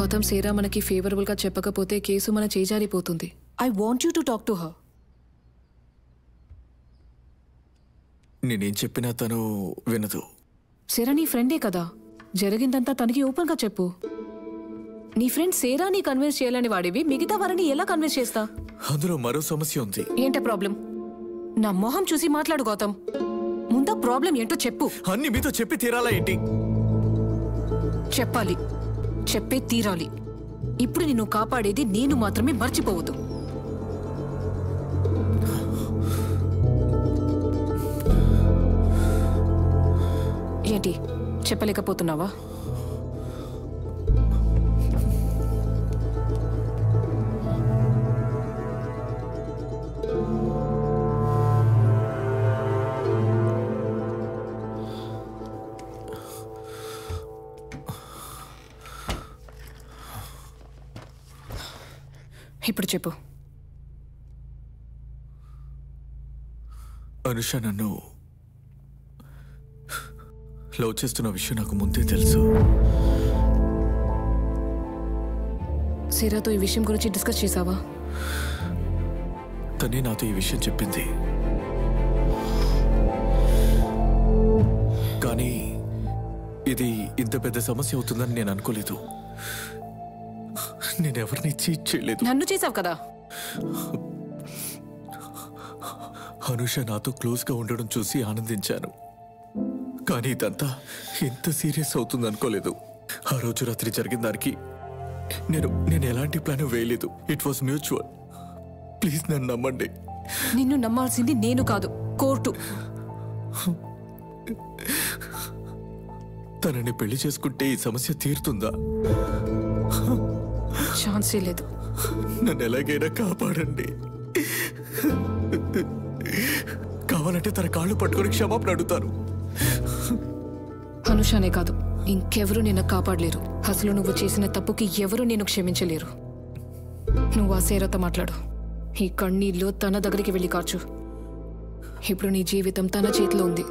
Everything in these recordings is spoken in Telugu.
గౌతమ్ సేరా మనకి ఫేవరబుల్ గా చెప్పకపోతే కేసు మన చేజారిపోతుంది. I want you to talk to her. నేనేం చెప్పినా తను వినదు. సేరా నీ ఫ్రెండే కదా, జరిగిందంతా తనకి ఓపెన్ గా చెప్పు. నీ ఫ్రెండ్ సేరాని కన్విన్స్ చేయాలని వాడివి మిగతా వారిని ఎలా కన్విన్స్ చేస్తా? అందులో మరో సమస్య ఉంది. ఏంటే ప్రాబ్లం? నా మొహం చూసి మాట్లాడు గౌతమ్. ముందా ప్రాబ్లం ఏంటో చెప్పు. అన్ని మీతో చెప్పి తీరాలా ఏంటి? చెప్పాలి, చెప్పే తీరాలి. ఇప్పుడు నిన్ను కాపాడేది నేను మాత్రమే, మర్చిపోవద్దు. ఏంటి చెప్పలేకపోతున్నావా? ఇప్పుడు చెప్పు. అనుష నన్ను లవ్ చేస్తున్న విషయం నాకు ముందే తెలుసు. సేరాతో ఈ విషయం గురించి డిస్కస్ చేసావా? తనే నాతో ఈ విషయం చెప్పింది. కానీ ఇది ఇంత పెద్ద సమస్య అవుతుందని నేను అనుకోలేదు. నేనెవరిని చీట్ చేయలేదు. నన్ను చేసావు కదా. అనుష నాతో క్లోజ్గా ఉండడం చూసి ఆనందించాను. కానీ ఇదంతా ఎంత సీరియస్ అవుతుంది అనుకోలేదు. ఆ రోజు రాత్రి జరిగిన దానికి నేను ఎలాంటి ప్లాన్ వేయలేదు. It was mutual. ప్లీజ్ నన్ను నమ్మండి. నిన్ను నమ్మాల్సింది నేను కాదు, కోర్టు. తనని పెళ్లి చేసుకుంటే ఈ సమస్య తీరుతుందా? ఛాన్సే లేదు. నన్ను ఎలాగైనా కాపాడండి. కావాలంటే తన కాళ్ళు పట్టుకొని క్షమాపణ అడుగుతాను. అనుషానే కాదు, ఇంకెవరూ నిన్ను కాపాడలేరు. అసలు నువ్వు చేసిన తప్పుకి ఎవరూ నేను క్షమించలేరు. నువ్వు ఆ సేరతో మాట్లాడు. ఈ కన్నీళ్ళు తన దగ్గరికి వెళ్ళి కార్చు. ఇప్పుడు నీ జీవితం తన చేతిలో ఉంది.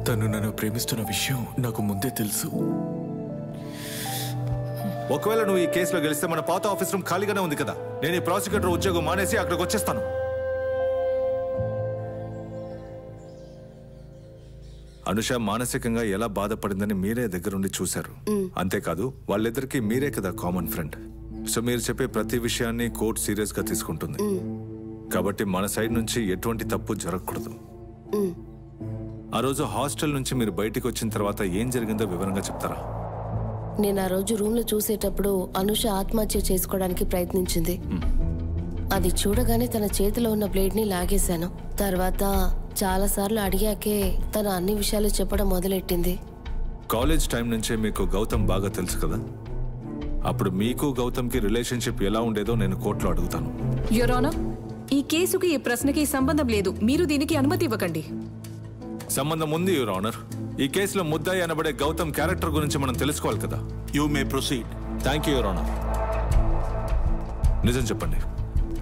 తను నన్ను ప్రేమిస్తున్న విషయం నాకు ముందే తెలుసు. ఒకవేళ నువ్వు ఈ కేసులో గెలిస్తే మన పాత ఆఫీస్ రూమ్ ఖాళీగానే ఉంది కదా. నేను ఈ ప్రాసిక్యూటర్ ఉద్యోగం మానేసి అక్కడికి వచ్చేస్తాను. అనుష మానసికంగా ఎలా బాధపడిందని మీరే దగ్గరుండి చూశారు. అంతేకాదు వాళ్ళిద్దరికి మీరే కదా కామన్ ఫ్రెండ్. సో మీరు చెప్పే ప్రతి విషయాన్ని కోర్టు సీరియస్ గా తీసుకుంటుంది. కాబట్టి మన సైడ్ నుంచి ఎటువంటి తప్పు జరగకూడదు. ఆ రోజు హాస్టల్ నుంచి మీరు బయటికి వచ్చిన తర్వాత ఏం జరిగిందో వివరంగా చెప్తారా? నేను ఆ రోజు రూమ్ లో చూసేటప్పుడు అనుష ఆత్మహత్య చేసుకోవడానికి ప్రయత్నించింది. అది చూడగానే తన చేతిలో ఉన్న బ్లేడ్ ని లాగేశాను. తర్వాత చాలా సార్లు అడిగాకే తన అన్ని విషయాలు చెప్పడం మొదలెట్టింది. కాలేజ్ టైం నుంచే మీకు గౌతమ్ బాగా తెలుసు కదా. అప్పుడు మీకు గౌతమ్ కి రిలేషన్షిప్ ఎలా ఉండేదో నేను కోర్టులో అడుగుతాను. యువర్ ఆనర్, ఈ కేసుకి ఈ ప్రశ్నకి సంబంధం లేదు. మీరు దీనికి అనుమతి ఇవ్వకండి. సంబంధం ఉంది యువర్ ఆనర్. ఈ కేసులో ముద్దాయి అనబడే గౌతమ్ క్యారెక్టర్ గురించి మనం తెలుసుకోవాలి కదా. You may proceed. Thank you your honour. నిజం చెప్పండి,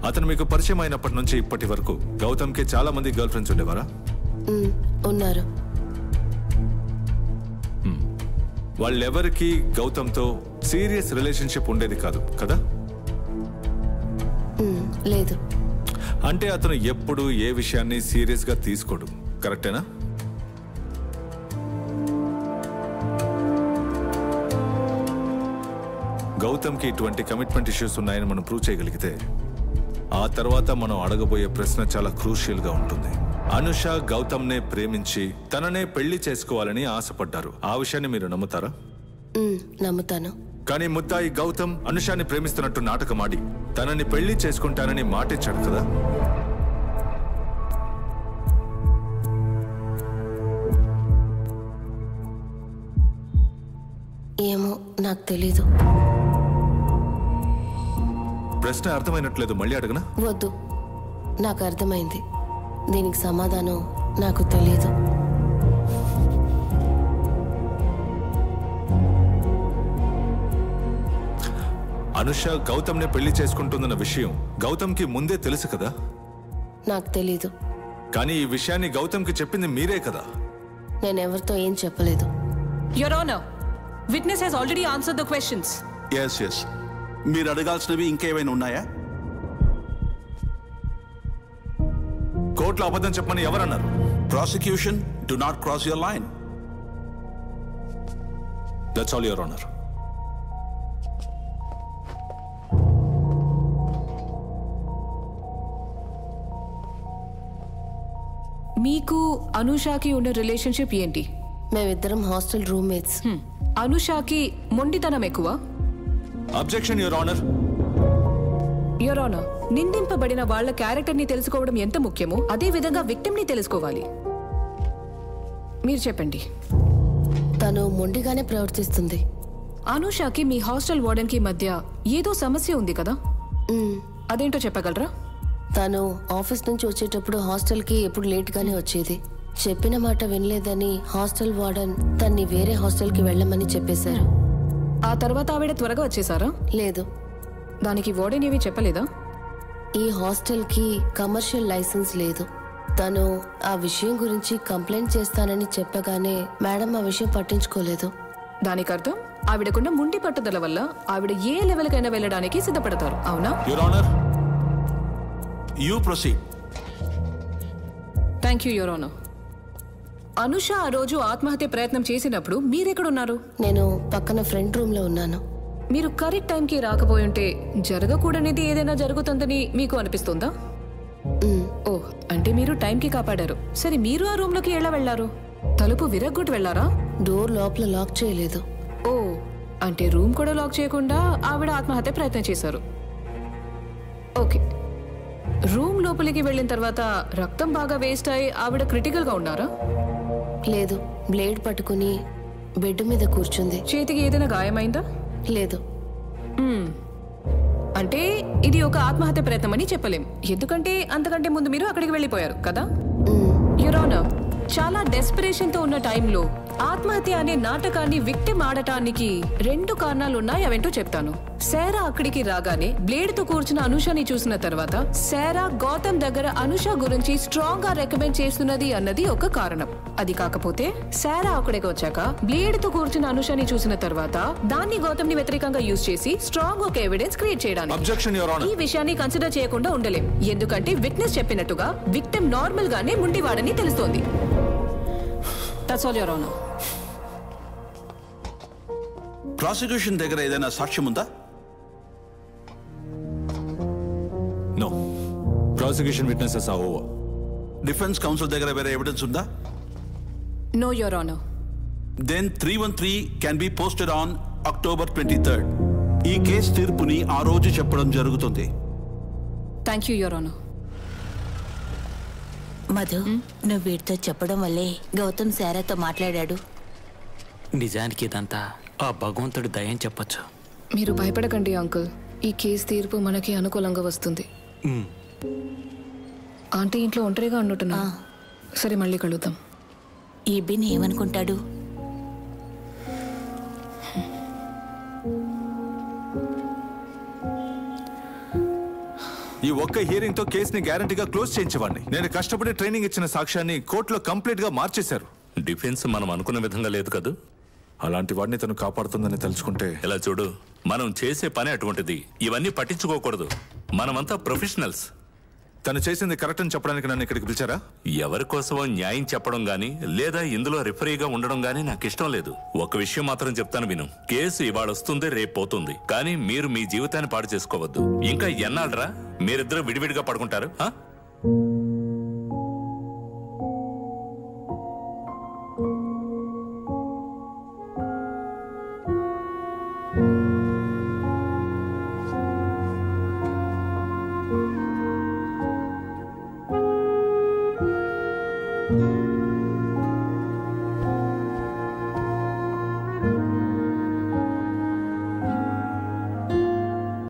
అతను మీకు పరిచయం అయినప్పటి నుంచి ఇప్పటి వరకు గౌతమ్ కి చాలా మంది గర్ల్ ఫ్రెండ్స్ ఉండేవారా? ఉన్నారు. వాళ్ళెవరికి గౌతమ్తో సీరియస్ రిలేషన్షిప్ ఉండేది కాదు కదా? లేదు. అంటే అతను ఎప్పుడు ఏ విషయాన్ని సీరియస్ గా తీసుకోడు, కరెక్టేనా? గౌతమ్కి ఇటువంటి కమిట్మెంట్ ఇష్యూస్ ఉన్నాయని మనం ప్రూవ్ చేయగలిగితే ఆ తర్వాత మనం అడగబోయే ప్రశ్న చాలా క్రూషియల్ గా ఉంటుంది. అనుష గౌతమ్నే ప్రేమించి తననే పెళ్లి చేసుకోవాలని ఆశపడ్డారు. ఆ విషయాన్ని మీరు నమ్ముతారా? నమ్ముతాను. కానీ ముద్దాయి గౌతమ్ అనుషాని ప్రేమిస్తున్నట్టు నాటకమాడి తనని పెళ్లి చేసుకుంటానని మాటిచ్చాడు కదా. ఏమో నాకు తెలీదు. ప్రశ్న అర్థమైనట్లేదు, మళ్ళీ అడగనా? వద్దు, నాకు అర్థమైంది. దీనికి సమాధానం నాకు తెలీదు. అనుష గౌతమ్ని పెళ్లి చేసుకుంటుందన్న విషయం గౌతమ్కి ముందే తెలుసు కదా? నాకు తెలీదు. కానీ ఈ విషయాన్ని గౌతమ్కి చెప్పింది మీరే కదా? నేనెవరితో ఏం చెప్పలేదు. Your Honor, witness has already answered the questions. Yes మీరు అడగాల్సినవి ఇంకేమైనా ఉన్నాయా? కోర్టులో అబద్ధం చెప్పమని ఎవరన్నారు? Prosecution do not cross your line. That's all your honour. మీకు అనుషాకి ఉన్న రిలేషన్షిప్ ఏంటి? మేమిద్దరం హాస్టల్ రూమ్మేట్స్. అనుషాకి మొండితనం ఎక్కువ? Objection your honour. Your honour, నిందింపబడిన వాళ్ళ క్యారెక్టర్ ని తెలుసుకోవడం ఎంత ముఖ్యమో అదే విధంగా విక్టిమ్ ని తెలుసుకోవాలి. మీరు చెప్పండి. తను మొండిగానే ప్రవర్తిస్తుంది. అనుషాకి మీ హాస్టల్ వార్డెన్ కి మధ్య ఏదో సమస్య ఉంది కదా, అదేంటో చెప్పగలరా? తను ఆఫీస్ నుంచి వచ్చేటప్పుడు హాస్టల్కి ఎప్పుడు లేట్గానే వచ్చేది. చెప్పిన మాట వినలేదని హాస్టల్ వార్డెన్ తన్ని వేరే హాస్టల్కి వెళ్ళమని చెప్పేశారు. ఆ తర్వాత ఆవిడ త్వరగా వచ్చేసారా? లేదు. దానికి వార్డెన్ ఏమీ చెప్పలేదా? ఈ హాస్టల్కి కమర్షియల్ లైసెన్స్ లేదు. తను ఆ విషయం గురించి కంప్లైంట్ చేస్తానని చెప్పగానే మేడం ఆ విషయం పట్టించుకోలేదు. దానికి అర్థం ఆవిడకున్న ముండి పట్టుదల వల్ల ఆవిడ ఏ లెవెల్కైనా వెళ్ళడానికి సిద్ధపడతారు, అవునా? Your honour. You proceed. Thank you your honour. Anusha ఆ రోజు ఆత్మహత్య ప్రయత్నం చేసినప్పుడు మీరెక్కడున్నారు? నేను పక్కన ఫ్రంట్ రూమ్లో ఉన్నాను. మీరు కరెక్ట్ టైంకి రాకపోయుంటే జరగకూడనిది ఏదైనా జరుగుతుందని మీకు అనిపిస్తుందా? ఓ, అంటే మీరు టైంకి కాపాడారు. సరే, మీరు ఆ రూమ్లోకి ఎలా వెళ్లారు? తలుపు విరగ్గొట్టి వెళ్లారా? డోర్ లోపల లాక్ చేయలేదు. ఓ, అంటే రూమ్ కూడా లాక్ చేయకుండా ఆవిడ ఆత్మహత్య ప్రయత్నం చేశారు. ఓకే. రూమ్ లోపలికి వెళ్ళిన తర్వాత రక్తం బాగా వేస్ట్ అయి ఆవిడ క్రిటికల్ గా ఉన్నారా? లేదు. బ్లేడ్ పట్టుకుని బెడ్ మీద కూర్చుంది. చేతికి ఏదైనా గాయమైందా? లేదు. అంటే ఇది ఒక ఆత్మహత్య ప్రయత్నం అని చెప్పలేం, ఎందుకంటే అంతకంటే ముందు మీరు అక్కడికి వెళ్ళిపోయారు కదా. యువర్ ఆనర్, చాలా డెస్పిరేషన్ తో ఉన్న టైంలో ఆత్మహత్య అనే నాటకాన్ని విక్టిమ్ ఆడటానికి 2 కారణాలు ఉన్నాయి. అవేంటో చెప్తాను. శారా అక్కడికి రాగానే బ్లేడ్ తో కూర్చున్న అనుషని చూసిన తర్వాత శారా గౌతమ్ దగ్గర అనుష గురించి స్ట్రాంగ్ గా రికమెండ్ చేస్తున్నది అన్నది ఒక కారణం. అది కాకపోతే శారా అక్కడికి వచ్చాక బ్లేడ్ తో కూర్చున్న అనుషని చూసిన తర్వాత దాన్ని గౌతమ్ ని వ్యతిరేకంగా యూజ్ చేసి స్ట్రాంగ్ ఒక ఎవిడెన్స్ క్రియేట్ చేయడానికి అబ్జెక్షన్ యువర్ ఆనర్. ఈ విషయాన్ని కన్సిడర్ చేయకుండా ఉండలేం, ఎందుకంటే విట్నెస్ చెప్పినట్టుగా విక్టిమ్ నార్మల్ గానే ముండివాడని తెలుస్తోంది. That's all your honour. Prosecution దగ్గర ఏదైనా సాక్ష్యం ఉందా? No. Prosecution witnesses are over. Defence counsel దగ్గర వేరే ఎవిడెన్స్ ఉందా? No your honour. Then 313 can be posted on October 23rd. ఈ కేసు తీర్పుని ఆ రోజు చెప్పడం జరుగుతుంది. Thank you your honour. Madhu, నువ్వు వీటితో చెప్పడం వల్లే గౌతమ్ శారాతో మాట్లాడాడు. నిజానికి ఇదంతా ఆ భగవంతుడి దయం చెప్పొచ్చు. మీరు భయపడకండి అంకుల్, ఈ కేసు తీర్పు మనకి అనుకూలంగా వస్తుంది. ఆంటీ ఇంట్లో ఒంటరిగా ఉన్నట్టున్నా. సరే, మళ్ళీ కలుద్దాం. ఈ బిన్ ఏమనుకుంటాడు? ఈ ఒక్క హియరింగ్ తో కేసుని గ్యారంటీగా క్లోజ్ చేయించేవాడిని. నేను కష్టపడి ట్రైనింగ్ ఇచ్చిన సాక్ష్యాన్ని కోర్టులో కంప్లీట్ గా మార్చేశారు. డిఫెన్స్ మనం అనుకున్న విధంగా లేదు కదా. అలాంటి వాడిని తను కాపాడుతుందని తెలుసుకుంటే. ఎలా చూడు, మనం చేసే పని అటువంటిది. ఇవన్నీ పట్టించుకోకూడదు. మనమంతా ప్రొఫెషనల్స్. తను చేసింది కరెక్ట్ అని చెప్పడానికి నన్ను ఇక్కడికి పిలిచారా? ఎవరి కోసమో న్యాయం చెప్పడం గానీ లేదా ఇందులో రిఫరీగా ఉండడం గానీ నాకు ఇష్టం లేదు. ఒక విషయం మాత్రం చెప్తాను విను. కేసు ఇవాళ వస్తుంది, రేపు పోతుంది. కానీ మీరు మీ జీవితాన్ని పాడు చేసుకోవద్దు. ఇంకా ఎన్నాళ్ళరా మీరిద్దరూ విడివిడిగా పడుకుంటారు?